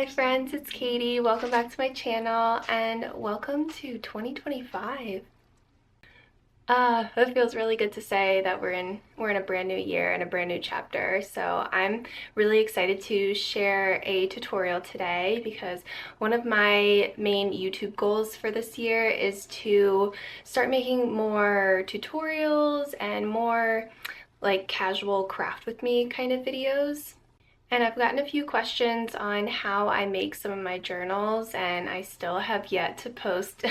Hi friends, it's Katie. Welcome back to my channel and welcome to 2025. It feels really good to say that we're in a brand new year and a brand new chapter. So I'm really excited to share a tutorial today because one of my main YouTube goals for this year is to start making more tutorials and more like casual craft with me kind of videos. And I've gotten a few questions on how I make some of my journals, and I still have yet to post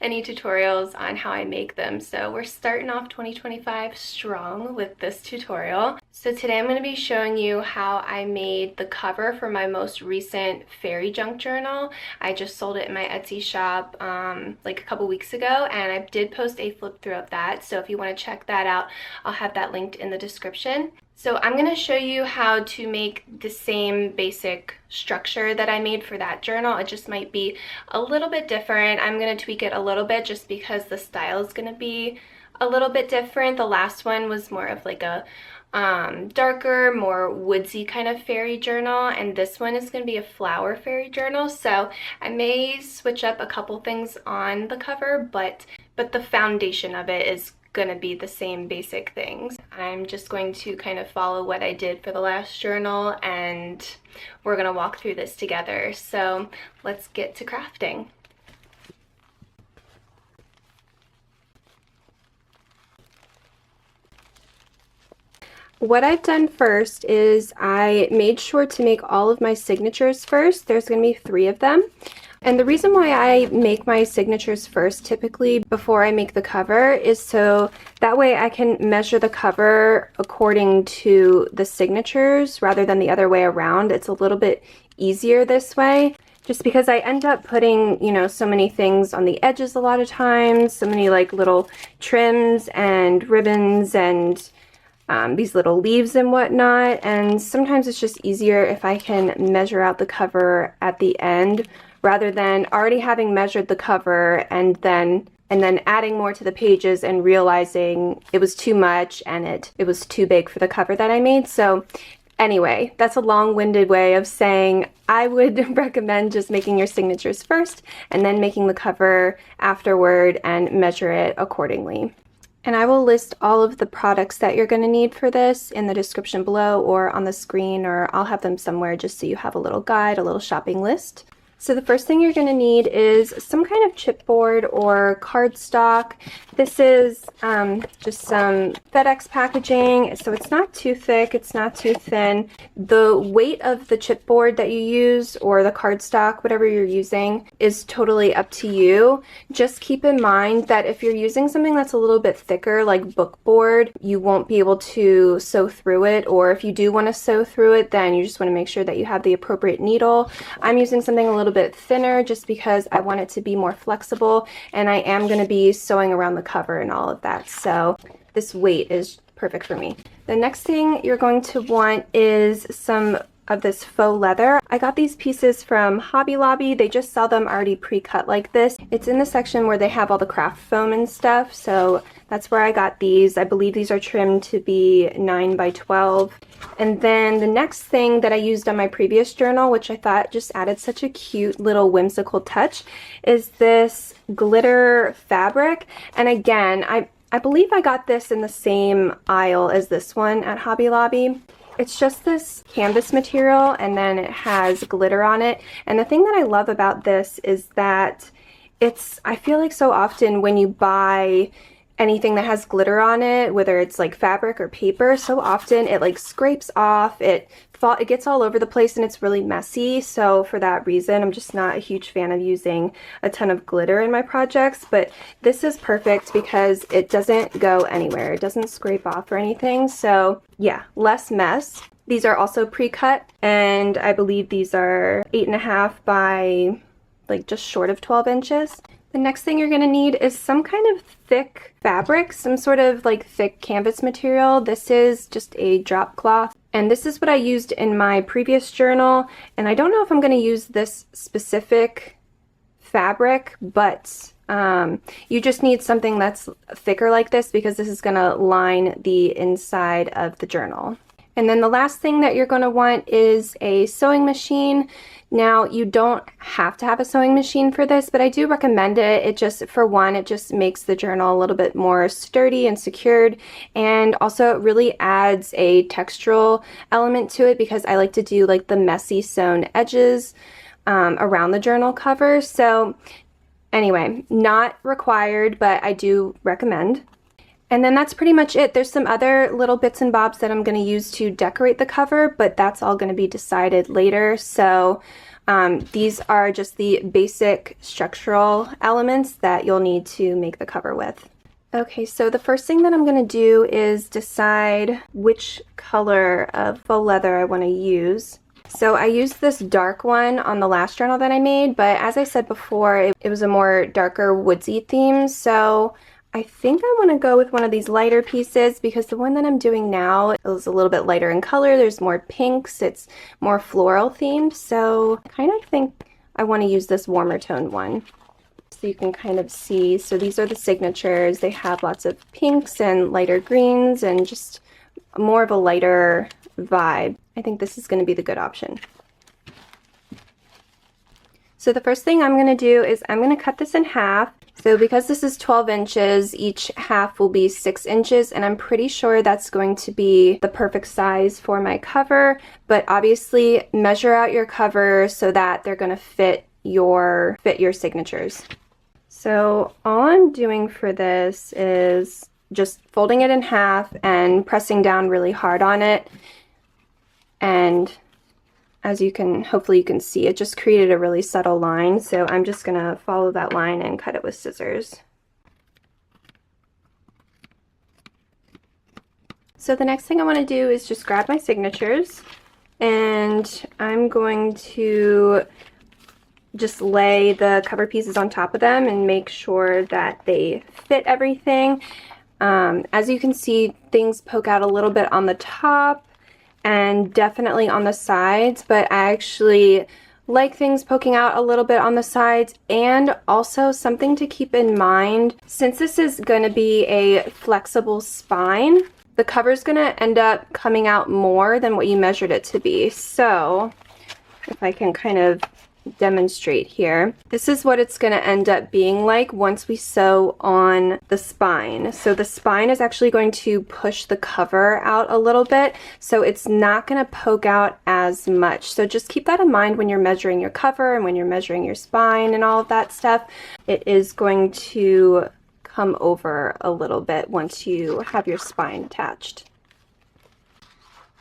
any tutorials on how I make them. So we're starting off 2025 strong with this tutorial. So today I'm going to be showing you how I made the cover for my most recent fairy junk journal. I just sold it in my Etsy shop like a couple weeks ago, and I did post a flip through of that. So if you want to check that out, I'll have that linked in the description. So I'm going to show you how to make the same basic structure that I made for that journal. It just might be a little bit different. I'm going to tweak it a little bit just because the style is going to be a little bit different. The last one was more of like a darker, more woodsy kind of fairy journal, and this one is going to be a flower fairy journal. So I may switch up a couple things on the cover, but the foundation of it is going to be the same basic things. I'm just going to kind of follow what I did for the last journal, and we're going to walk through this together. So let's get to crafting. What I've done first is I made sure to make all of my signatures first. There's going to be 3 of them. And the reason why I make my signatures first typically before I make the cover is so that way I can measure the cover according to the signatures rather than the other way around. It's a little bit easier this way, just because I end up putting, you know, so many things on the edges a lot of times, so many like little trims and ribbons and these little leaves and whatnot, and sometimes it's just easier if I can measure out the cover at the end rather than already having measured the cover and then adding more to the pages and realizing it was too much and it was too big for the cover that I made. So anyway, that's a long-winded way of saying I would recommend just making your signatures first and then making the cover afterward and measure it accordingly. And I will list all of the products that you're going to need for this in the description below or on the screen, or I'll have them somewhere just so you have a little guide, a little shopping list. So the first thing you're going to need is some kind of chipboard or cardstock. This is just some FedEx packaging, so it's not too thick, it's not too thin. The weight of the chipboard that you use or the cardstock, whatever you're using, is totally up to you. Just keep in mind that if you're using something that's a little bit thicker, like book board, you won't be able to sew through it, or if you do want to sew through it, then you just want to make sure that you have the appropriate needle. I'm using something a little bit thinner just because I want it to be more flexible, and I am going to be sewing around the cover and all of that, so this weight is perfect for me. The next thing you're going to want is some of this faux leather. I got these pieces from Hobby Lobby. They just sell them already pre-cut like this. It's in the section where they have all the craft foam and stuff, so that's where I got these. I believe these are trimmed to be 9 by 12. And then the next thing that I used on my previous journal, which I thought just added such a cute little whimsical touch, is this glitter fabric. And again, I believe I got this in the same aisle as this one at Hobby Lobby. It's just this canvas material and then it has glitter on it. And the thing that I love about this is that I feel like so often when you buy anything that has glitter on it, whether it's like fabric or paper, so often it like scrapes off, it gets all over the place and it's really messy. So for that reason, I'm just not a huge fan of using a ton of glitter in my projects, but this is perfect because it doesn't go anywhere. It doesn't scrape off or anything. So yeah, less mess. These are also pre-cut, and I believe these are 8.5 by like just short of 12 inches. The next thing you're going to need is some kind of thick fabric, some sort of like thick canvas material. This is just a drop cloth, and this is what I used in my previous journal, and I don't know if I'm going to use this specific fabric, but you just need something that's thicker like this because this is going to line the inside of the journal. And then the last thing that you're going to want is a sewing machine. Now, you don't have to have a sewing machine for this, but I do recommend it. It just, for one, it just makes the journal a little bit more sturdy and secured, and also it really adds a textural element to it because I like to do like the messy sewn edges around the journal cover. So anyway, not required, but I do recommend. And then that's pretty much it. There's some other little bits and bobs that I'm going to use to decorate the cover, but that's all going to be decided later. So these are just the basic structural elements that you'll need to make the cover with. Okay, so the first thing that I'm going to do is decide which color of faux leather I want to use. So I used this dark one on the last journal that I made, but as I said before, it was a more darker woodsy theme. So I think I want to go with one of these lighter pieces because the one that I'm doing now is a little bit lighter in color. There's more pinks, it's more floral themed, so I kind of think I want to use this warmer toned one. So you can kind of see, so these are the signatures. They have lots of pinks and lighter greens and just more of a lighter vibe. I think this is going to be the good option. So the first thing I'm going to do is I'm going to cut this in half. So because this is 12 inches, each half will be 6 inches, and I'm pretty sure that's going to be the perfect size for my cover, but obviously measure out your cover so that they're going to fit your signatures. So all I'm doing for this is just folding it in half and pressing down really hard on it, and as you can, hopefully you can see, it just created a really subtle line, so I'm just going to follow that line and cut it with scissors. So the next thing I want to do is just grab my signatures, and I'm going to just lay the cover pieces on top of them and make sure that they fit everything. As you can see, things poke out a little bit on the top and definitely on the sides, but I actually like things poking out a little bit on the sides. And also something to keep in mind, since this is going to be a flexible spine, the cover is going to end up coming out more than what you measured it to be. So if I can kind of demonstrate here, this is what it's going to end up being like once we sew on the spine. So the spine is actually going to push the cover out a little bit, so it's not going to poke out as much. So just keep that in mind when you're measuring your cover and when you're measuring your spine and all of that stuff. It is going to come over a little bit once you have your spine attached.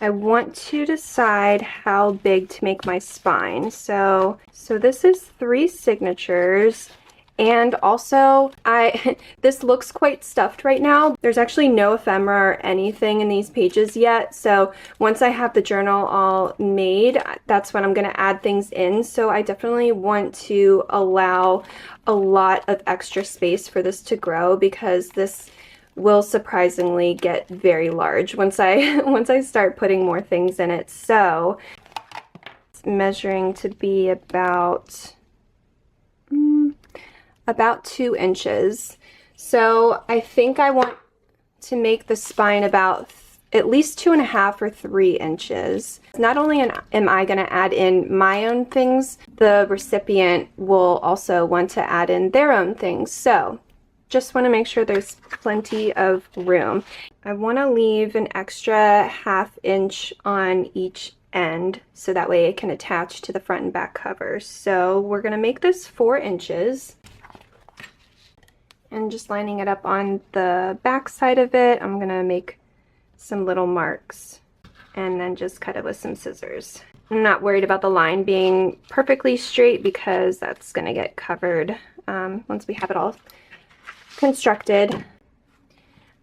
I want to decide how big to make my spine. So this is 3 signatures, and also this looks quite stuffed right now. There's actually no ephemera or anything in these pages yet, so once I have the journal all made, that's when I'm going to add things in. So I definitely want to allow a lot of extra space for this to grow, because this will surprisingly get very large once I start putting more things in it. So it's measuring to be about 2 inches. So I think I want to make the spine about at least 2.5 or 3 inches. Not only am I going to add in my own things, the recipient will also want to add in their own things. So just want to make sure there's plenty of room. I want to leave an extra 1/2 inch on each end so that way it can attach to the front and back cover. So we're going to make this 4 inches. And just lining it up on the back side of it, I'm going to make some little marks and then just cut it with some scissors. I'm not worried about the line being perfectly straight because that's going to get covered once we have it all constructed.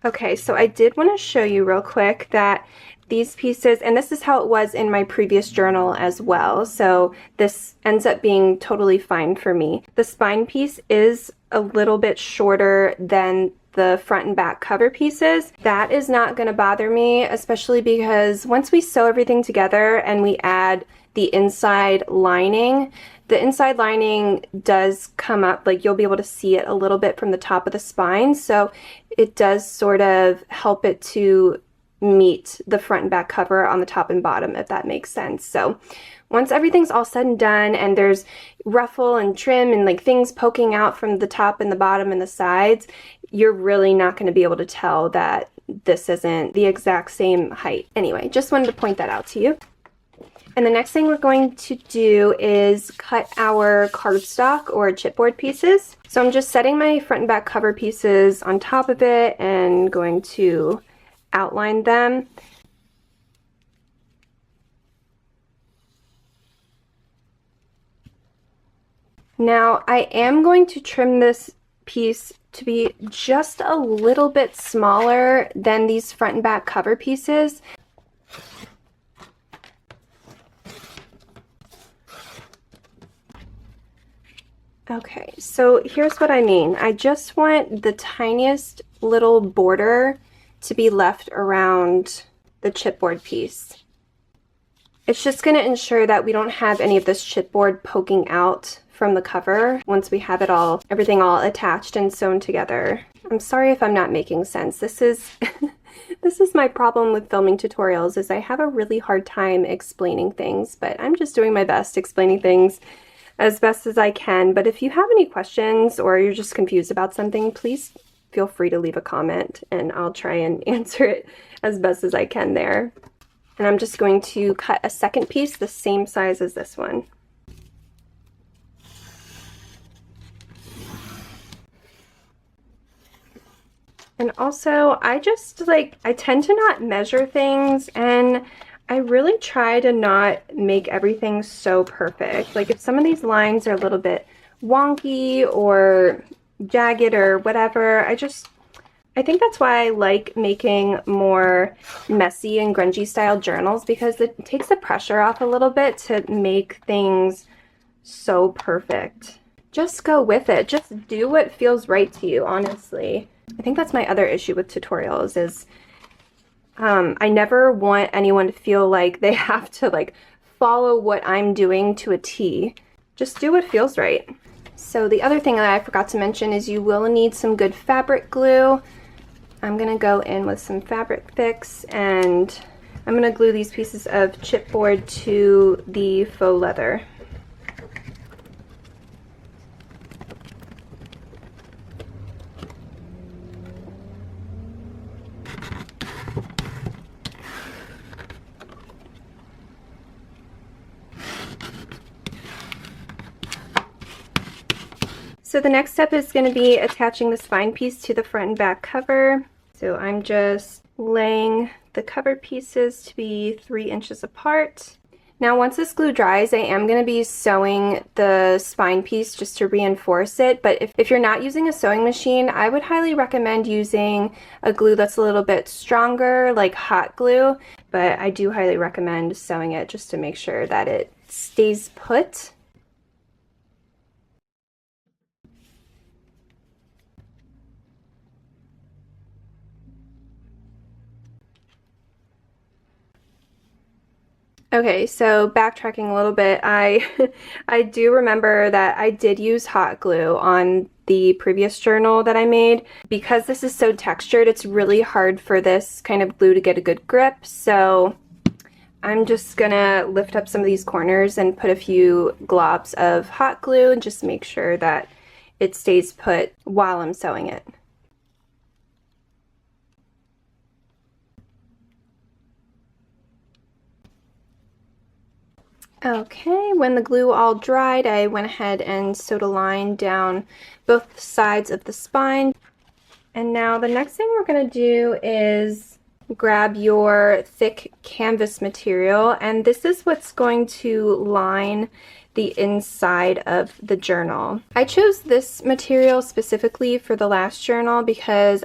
Okay, so I did want to show you real quick that these pieces, and this is how it was in my previous journal as well, so this ends up being totally fine for me. The spine piece is a little bit shorter than the front and back cover pieces. That is not going to bother me, especially because once we sew everything together and we add the inside lining, the inside lining does come up, like you'll be able to see it a little bit from the top of the spine, so it does sort of help it to meet the front and back cover on the top and bottom, if that makes sense. So once everything's all said and done and there's ruffle and trim and like things poking out from the top and the bottom and the sides, you're really not going to be able to tell that this isn't the exact same height. Anyway, just wanted to point that out to you. And the next thing we're going to do is cut our cardstock or chipboard pieces. So I'm just setting my front and back cover pieces on top of it and going to outline them. Now I am going to trim this piece to be just a little bit smaller than these front and back cover pieces. Okay, so here's what I mean. I just want the tiniest little border to be left around the chipboard piece. It's just going to ensure that we don't have any of this chipboard poking out from the cover once we have it all, everything all attached and sewn together. I'm sorry if I'm not making sense. This is this is my problem with filming tutorials, is I have a really hard time explaining things, but I'm just doing my best explaining things as best as I can. But if you have any questions or you're just confused about something, please feel free to leave a comment and I'll try and answer it as best as I can there. And I'm just going to cut a second piece the same size as this one. And also, I tend to not measure things, and I really try to not make everything so perfect. Like if some of these lines are a little bit wonky or jagged or whatever, I think that's why I like making more messy and grungy style journals, because it takes the pressure off a little bit to make things so perfect. Just go with it. Just do what feels right to you, honestly. I think that's my other issue with tutorials is I never want anyone to feel like they have to like follow what I'm doing to a T. Just do what feels right. So the other thing that I forgot to mention is you will need some good fabric glue. I'm gonna go in with some Fabric Fix and I'm gonna glue these pieces of chipboard to the faux leather. So the next step is going to be attaching the spine piece to the front and back cover. So I'm just laying the cover pieces to be 3 inches apart. Now once this glue dries, I am going to be sewing the spine piece just to reinforce it. But if you're not using a sewing machine, I would highly recommend using a glue that's a little bit stronger, like hot glue. But I do highly recommend sewing it just to make sure that it stays put. Okay, so backtracking a little bit, I do remember that I did use hot glue on the previous journal that I made. Because this is so textured, it's really hard for this kind of glue to get a good grip, so I'm just gonna lift up some of these corners and put a few globs of hot glue and just make sure that it stays put while I'm sewing it. Okay, when the glue all dried, I went ahead and sewed a line down both sides of the spine. And now the next thing we're going to do is grab your thick canvas material, and this is what's going to line the inside of the journal. I chose this material specifically for the last journal because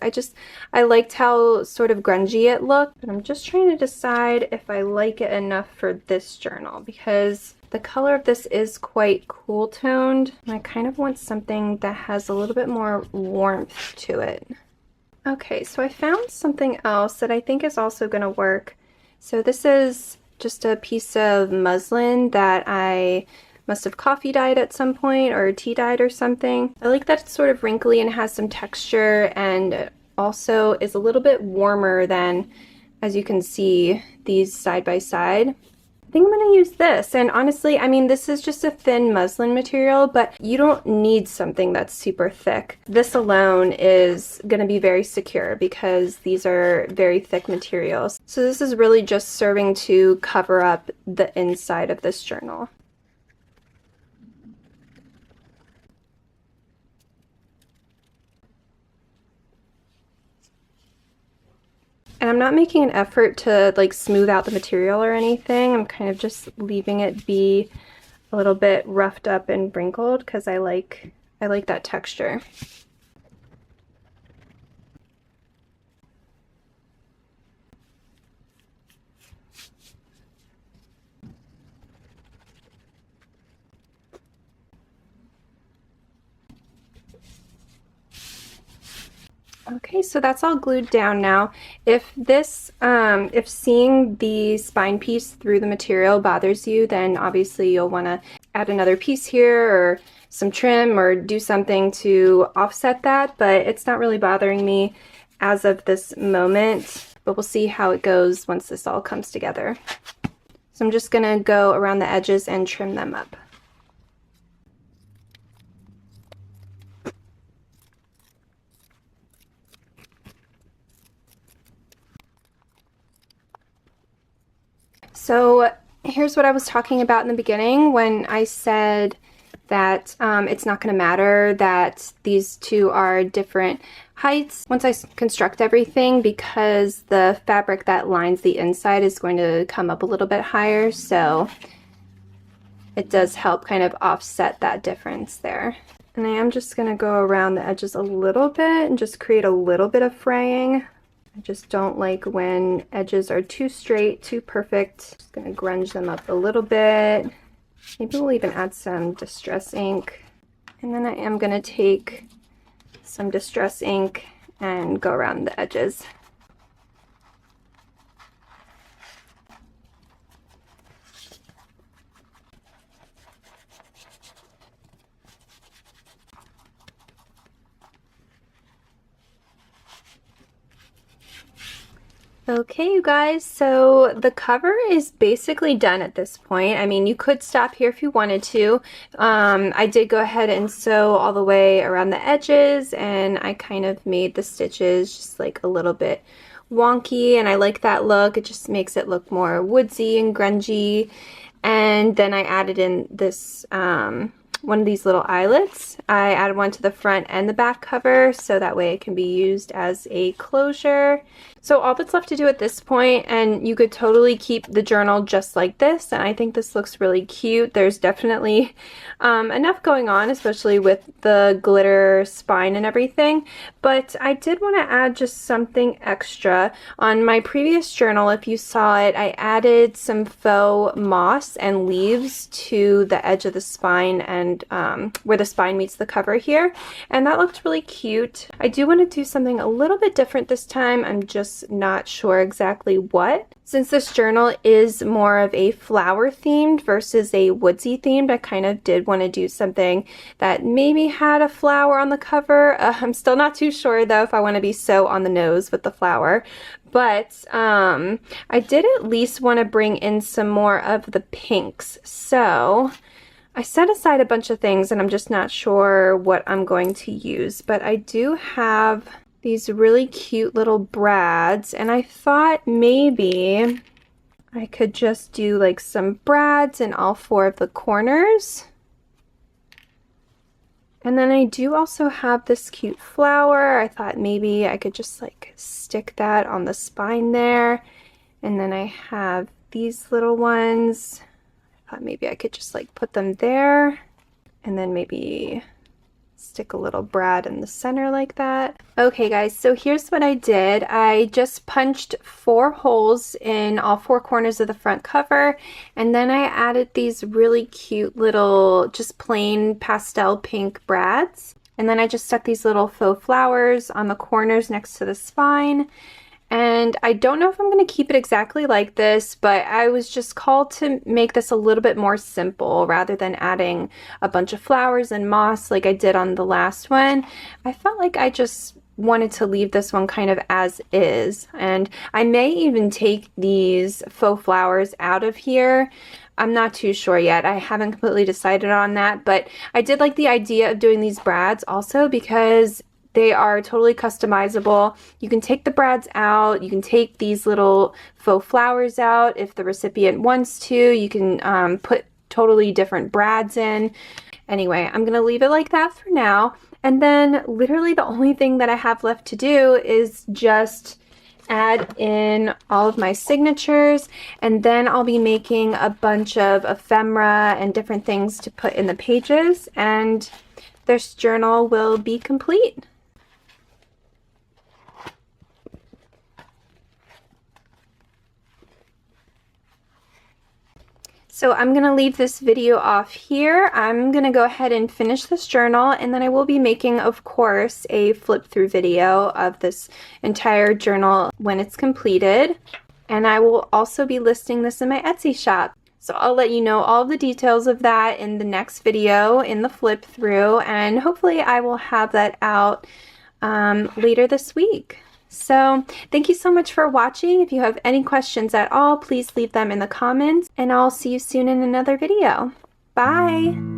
I liked how sort of grungy it looked, but I'm just trying to decide if I like it enough for this journal because the color of this is quite cool toned and I kind of want something that has a little bit more warmth to it. Okay, so I found something else that I think is also going to work. So this is just a piece of muslin that I must have coffee dyed at some point or tea dyed or something. I like that it's sort of wrinkly and has some texture and also is a little bit warmer than as you can see these side by side. I think I'm going to use this, and honestly, I mean, this is just a thin muslin material, but you don't need something that's super thick. This alone is going to be very secure because these are very thick materials. So this is really just serving to cover up the inside of this journal. And I'm not making an effort to like smooth out the material or anything. I'm kind of just leaving it be a little bit roughed up and wrinkled because I like that texture. Okay, so that's all glued down now. If seeing the spine piece through the material bothers you, then obviously you'll want to add another piece here or some trim or do something to offset that, but it's not really bothering me as of this moment, but we'll see how it goes once this all comes together. So I'm just gonna go around the edges and trim them up. So here's what I was talking about in the beginning when I said that it's not going to matter that these two are different heights once I construct everything, because the fabric that lines the inside is going to come up a little bit higher, so it does help kind of offset that difference there. And I am just going to go around the edges a little bit and just create a little bit of fraying. I just don't like when edges are too straight, too perfect. Just gonna grunge them up a little bit. Maybe we'll even add some distress ink. And then I am gonna take some distress ink and go around the edges. Okay, you guys, so the cover is basically done at this point. I mean, you could stop here if you wanted to. I did go ahead and sew all the way around the edges, and I kind of made the stitches just like a little bit wonky, and I like that look. It just makes it look more woodsy and grungy. And then I added in this one of these little eyelets. I added one to the front and the back cover so that way it can be used as a closure. So all that's left to do at this point, and you could totally keep the journal just like this, and I think this looks really cute. There's definitely enough going on, especially with the glitter spine and everything, but I did want to add just something extra. On my previous journal, if you saw it, I added some faux moss and leaves to the edge of the spine and where the spine meets the cover here, and that looked really cute. I do want to do something a little bit different this time. I'm just not sure exactly what. Since this journal is more of a flower themed versus a woodsy themed, I kind of did want to do something that maybe had a flower on the cover. I'm still not too sure though if I want to be so on the nose with the flower, but I did at least want to bring in some more of the pinks. So I set aside a bunch of things and I'm just not sure what I'm going to use, but I do have these really cute little brads, and I thought maybe I could just do like some brads in all four of the corners. And then I do also have this cute flower. I thought maybe I could just like stick that on the spine there. And then I have these little ones. I thought maybe I could just like put them there and then maybe stick a little brad in the center like that. Okay guys, so here's what I did. I just punched 4 holes in all 4 corners of the front cover, and then I added these really cute little just plain pastel pink brads, and then I just stuck these little faux flowers on the corners next to the spine. And I don't know if I'm going to keep it exactly like this, but I was just called to make this a little bit more simple rather than adding a bunch of flowers and moss like I did on the last one. I felt like I just wanted to leave this one kind of as is. And I may even take these faux flowers out of here. I'm not too sure yet. I haven't completely decided on that, but I did like the idea of doing these brads also because they are totally customizable. You can take the brads out, you can take these little faux flowers out if the recipient wants to. You can put totally different brads in. Anyway, I'm gonna leave it like that for now. And then literally the only thing that I have left to do is just add in all of my signatures, and then I'll be making a bunch of ephemera and different things to put in the pages, and this journal will be complete. So I'm going to leave this video off here. I'm going to go ahead and finish this journal, and then I will be making, of course, a flip through video of this entire journal when it's completed. And I will also be listing this in my Etsy shop. So I'll let you know all the details of that in the next video in the flip through, and hopefully I will have that out later this week. So thank you so much for watching. If you have any questions at all, please leave them in the comments, and I'll see you soon in another video. Bye!